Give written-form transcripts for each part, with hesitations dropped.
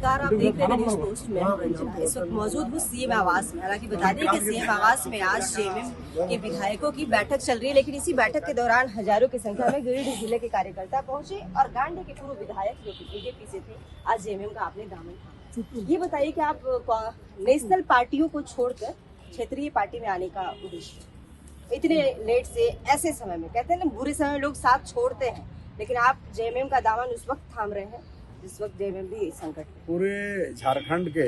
नमस्कार, आप देख रहे हैं न्यूज़ पोस्ट में रंजना। इस वक्त मौजूद हूँ सीएम आवास में। हालांकि बता दें कि सीएम आवास में आज जेएमएम के विधायकों की बैठक चल रही है, लेकिन इसी बैठक के दौरान हजारों की संख्या में गिरिडीह जिले के कार्यकर्ता पहुंचे और गांडे के पूर्व विधायक जो कि बीजेपी से थे, आज जेएमएम का आपने दामन थामा। ये बताइए कि आप नेशनल पार्टियों को छोड़कर क्षेत्रीय पार्टी में आने का उद्देश्य इतने लेट से, ऐसे समय में कहते हैं ना बुरे समय लोग साथ छोड़ते हैं, लेकिन आप जेएमएम का दामन उस वक्त थाम रहे हैं जिस वक्त जेएमएम भी संकट में। पूरे झारखंड के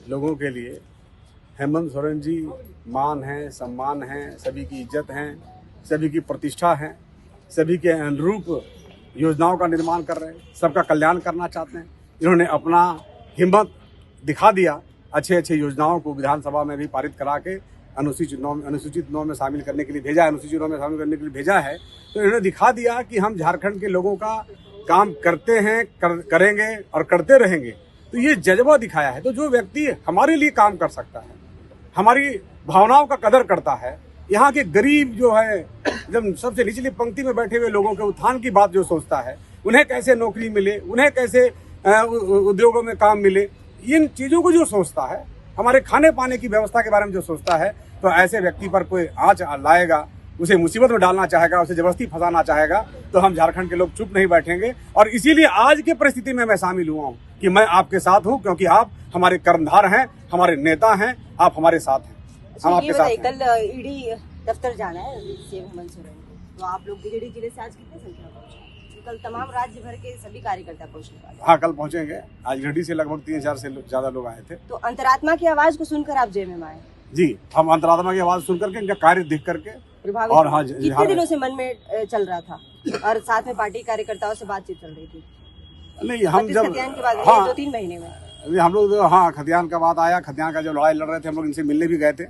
लोगों के लिए हेमंत सोरेन जी मान हैं, सम्मान हैं, सभी की इज्जत हैं, सभी की प्रतिष्ठा है, सभी के अनुरूप योजनाओं का निर्माण कर रहे हैं, सबका कल्याण करना चाहते हैं। इन्होंने अपना हिम्मत दिखा दिया, अच्छे अच्छे योजनाओं को विधानसभा में भी पारित करा के अनुसूचित 9 में शामिल करने के लिए भेजा है, अनुसूचित 9 में शामिल करने के लिए भेजा है। तो इन्होंने दिखा दिया कि हम झारखंड के लोगों का काम करते हैं, करेंगे और करते रहेंगे। तो ये जज्बा दिखाया है। तो जो व्यक्ति हमारे लिए काम कर सकता है, हमारी भावनाओं का कदर करता है, यहाँ के गरीब जो है, जब सबसे निचली पंक्ति में बैठे हुए लोगों के उत्थान की बात जो सोचता है, उन्हें कैसे नौकरी मिले, उन्हें कैसे उद्योगों में काम मिले, इन चीज़ों को जो सोचता है, हमारे खाने पाने की व्यवस्था के बारे में जो सोचता है, तो ऐसे व्यक्ति पर कोई आँच लाएगा, उसे मुसीबत में डालना चाहेगा, उसे जबरदस्ती फंसाना चाहेगा, तो हम झारखंड के लोग चुप नहीं बैठेंगे। और इसीलिए आज की परिस्थिति में मैं शामिल हुआ हूँ कि मैं आपके साथ हूँ, क्योंकि आप हमारे कर्मधार हैं, हमारे नेता हैं, आप हमारे साथ हैं। हम आपके साथ हैं। कल ईडी दफ्तर जाना है सीएम हेमंत सोरेन को, तो आप लोग गिरिडीह जिले से आज कितने संख्या में पहुंचे? कल तमाम राज्य भर के सभी कार्यकर्ता पहुंचने वाले। हाँ, कल पहुंचेंगे। आज गिरिडीह से लगभग 3000 से ज्यादा लोग आए थे। तो अंतरात्मा की आवाज को सुनकर आप जेएमएम आए? जी, हम अंतरात्मा की आवाज सुन करके, इनका कार्य देख करके और हाँ, कितने दिनों से मन में चल रहा था और साथ में पार्टी कार्यकर्ताओं से बातचीत चल रही थी? नहीं, हम जब के बाद 2-3 महीने में हम लोग, हाँ, खतियान का बात आया, खतियान का जो लड़ाई लड़ रहे थे, हम लोग इनसे मिलने भी गए थे।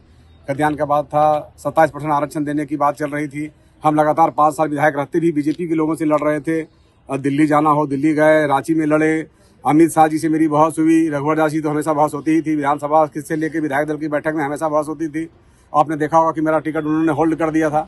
खतियान का बात था, 27% आरक्षण देने की बात चल रही थी। हम लगातार 5 साल विधायक रहते भी बीजेपी के लोगों से लड़ रहे थे। दिल्ली जाना हो दिल्ली गए, रांची में लड़े, अमित शाह जी से मेरी बहस हुई, रघुवर दास जी तो हमेशा बहस होती ही थी, विधानसभा से लेकर विधायक दल की बैठक में हमेशा बहस होती थी। आपने देखा होगा कि मेरा टिकट उन्होंने होल्ड कर दिया था,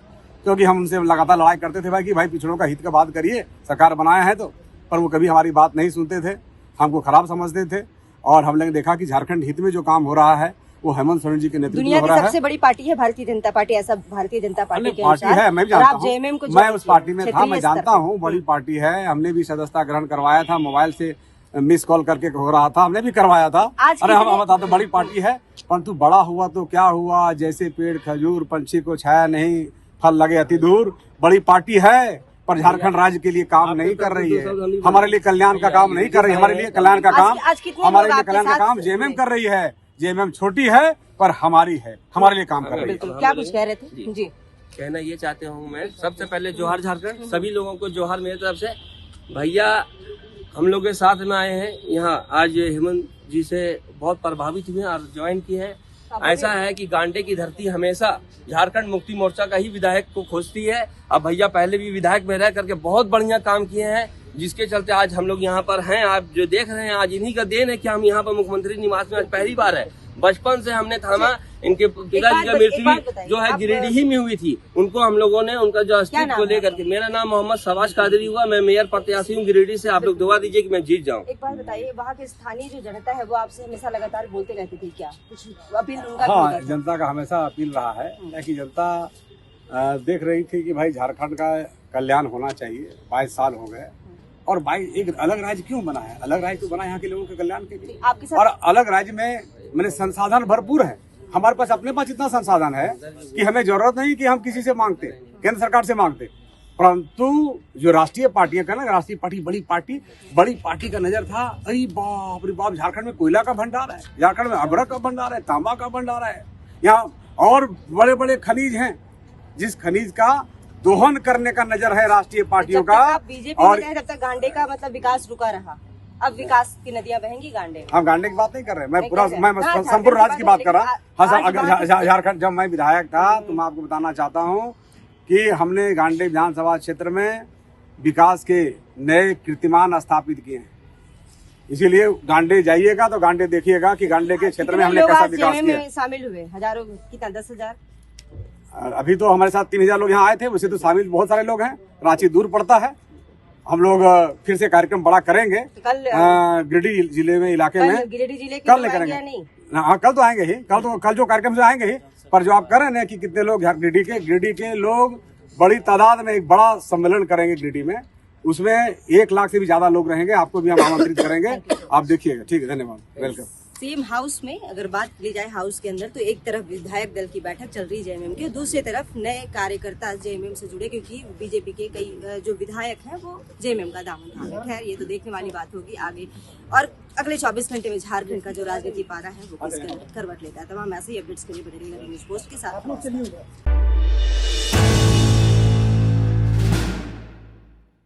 क्योंकि हम उनसे लगातार लड़ाई करते थे कि भाई पिछड़ों का हित का बात करिए, सरकार बनाया है तो। पर वो कभी हमारी बात नहीं सुनते थे, हमको खराब समझते थे। और हम लोगों ने देखा कि झारखंड हित में जो काम हो रहा है वो हेमंत सोरेन जी के नेतृत्व में हो रहा है। सबसे बड़ी पार्टी है भारतीय जनता पार्टी, ऐसा भारतीय जनता पार्टी के पार्टी है, मैं भी जानता हूँ, मैं उस पार्टी में था, मैं जानता हूँ, बड़ी पार्टी है। हमने भी सदस्यता ग्रहण करवाया था, मोबाइल से मिस कॉल करके हो रहा था, हमने भी करवाया था। अरे हम बताते, बड़ी पार्टी है, परंतु बड़ा हुआ तो क्या हुआ, जैसे पेड़ खजूर, पंछी को छाया नहीं, फल लगे अति दूर। बड़ी पार्टी है, पर झारखंड राज्य के लिए काम नहीं कर रही है, हमारे लिए कल्याण का काम नहीं कर रही है। हमारे लिए कल्याण का काम, हमारे लिए कल्याण का काम जेएमएम कर रही है। जेएमएम छोटी है पर हमारी है, हमारे लिए काम कर रही है। क्या कुछ कह रहे थे जी? कहना ये चाहते हूँ मैं, सबसे पहले जोहार झारखंड, सभी लोगों को जोहार मेरी तरफ से। भैया हम लोग के साथ में आए हैं यहाँ, आज हेमंत जी से बहुत प्रभावित हुए और ज्वाइन किए हैं। ऐसा है कि गांडे की धरती हमेशा झारखंड मुक्ति मोर्चा का ही विधायक को खोजती है। अब भैया पहले भी विधायक में रह करके बहुत बढ़िया काम किए हैं, जिसके चलते आज हम लोग यहाँ पर हैं। आप जो देख रहे हैं, आज इन्हीं का देन है कि हम यहाँ पर मुख्यमंत्री निवास में आज पहली बार है। बचपन से हमने थामा, इनके पिताजी का मृत्यु जो है गिरिडीह में हुई थी, उनको हम लोगों ने उनका जो अस्तित्व को लेकर के। मेरा नाम मोहम्मद शबाश कादरी हुआ, मैं मेयर प्रत्याशी हूँ गिरिडीह से। आप लोग दुआ दीजिए कि मैं जीत जाऊँ। एक बात बताइए, वहाँ के स्थानीय जो जनता है वो आपसे हमेशा लगातार बोलते रहती थी, क्या कुछ अपील उनका? हाँ, जनता का हमेशा अपील रहा है, कि जनता देख रही थी कि भाई झारखंड का कल्याण होना चाहिए। 22 साल हो गए, और भाई एक अलग राज्य क्यों बना है? अलग राज्य तो बना यहाँ के लोगों के कल्याण के लिए। और अलग राज्य में मैंने संसाधन भरपूर है, हमारे पास अपने पास इतना संसाधन है कि हमें जरूरत नहीं कि हम किसी से मांगते, केंद्र सरकार से मांगते। परंतु जो राष्ट्रीय पार्टियां का ना, राष्ट्रीय पार्टी बड़ी पार्टी का नजर था, अरे बाप रे बाप, झारखंड में कोयला का भंडार है, झारखंड में अभ्रक का भंडार है, तांबा का भंडार है, यहाँ और बड़े बड़े खनिज हैं, जिस खनिज का दोहन करने का नजर है राष्ट्रीय पार्टियों का। बीजेपी और जब तक गांडे का मतलब विकास रुका रहा, अब विकास की नदियां बहेंगी गांडे। हम गांडे की बात नहीं कर रहे, मैं पूरा संपूर्ण राज्य की बात कर रहा। हाँ, झारखंड जब मैं विधायक था तो मैं आपको बताना चाहता हूँ कि हमने गांडे विधानसभा क्षेत्र में विकास के नए कीर्तिमान स्थापित किए हैं। इसीलिए गांडे जाइएगा तो गांडे देखिएगा कि गांडे के क्षेत्र में हमने कैसा विकास किया। शामिल हुए हजारों, कितना 10,000? अभी तो हमारे साथ 3000 लोग यहाँ आए थे, वैसे तो शामिल बहुत सारे लोग हैं। रांची दूर पड़ता है हम लोग फिर से कार्यक्रम बड़ा करेंगे तो कल गिरिडीह जिले में, इलाके में। गिरिडीह जिले के कल लोग नहीं आएंगे या करेंगे। नहीं? हाँ, कल तो आएंगे ही, कल जो कार्यक्रम से आएंगे ही। पर जो आप कर रहे हैं कि कितने लोग गिरिडीह के लोग बड़ी तादाद में एक बड़ा सम्मेलन करेंगे गिरिडीह में, उसमें 1 लाख से भी ज्यादा लोग रहेंगे। आपको भी हम आमंत्रित करेंगे, आप देखिएगा। ठीक है, धन्यवाद, वेलकम। सेम हाउस में अगर बात की जाए हाउस के अंदर, तो एक तरफ विधायक दल की बैठक चल रही है जेएमएम की, और दूसरी तरफ नए कार्यकर्ता जेएमएम से जुड़े, क्योंकि बीजेपी के कई जो विधायक हैं वो जेएमएम का दामन थामे। खैर, ये तो देखने वाली बात होगी आगे, और अगले 24 घंटे में झारखंड का जो राजनीति पारा है वो किस करवट लेता है। तमाम ऐसे ही अपडेट्स के लिए बने रहिएगा न्यूज़ पोस्ट के साथ।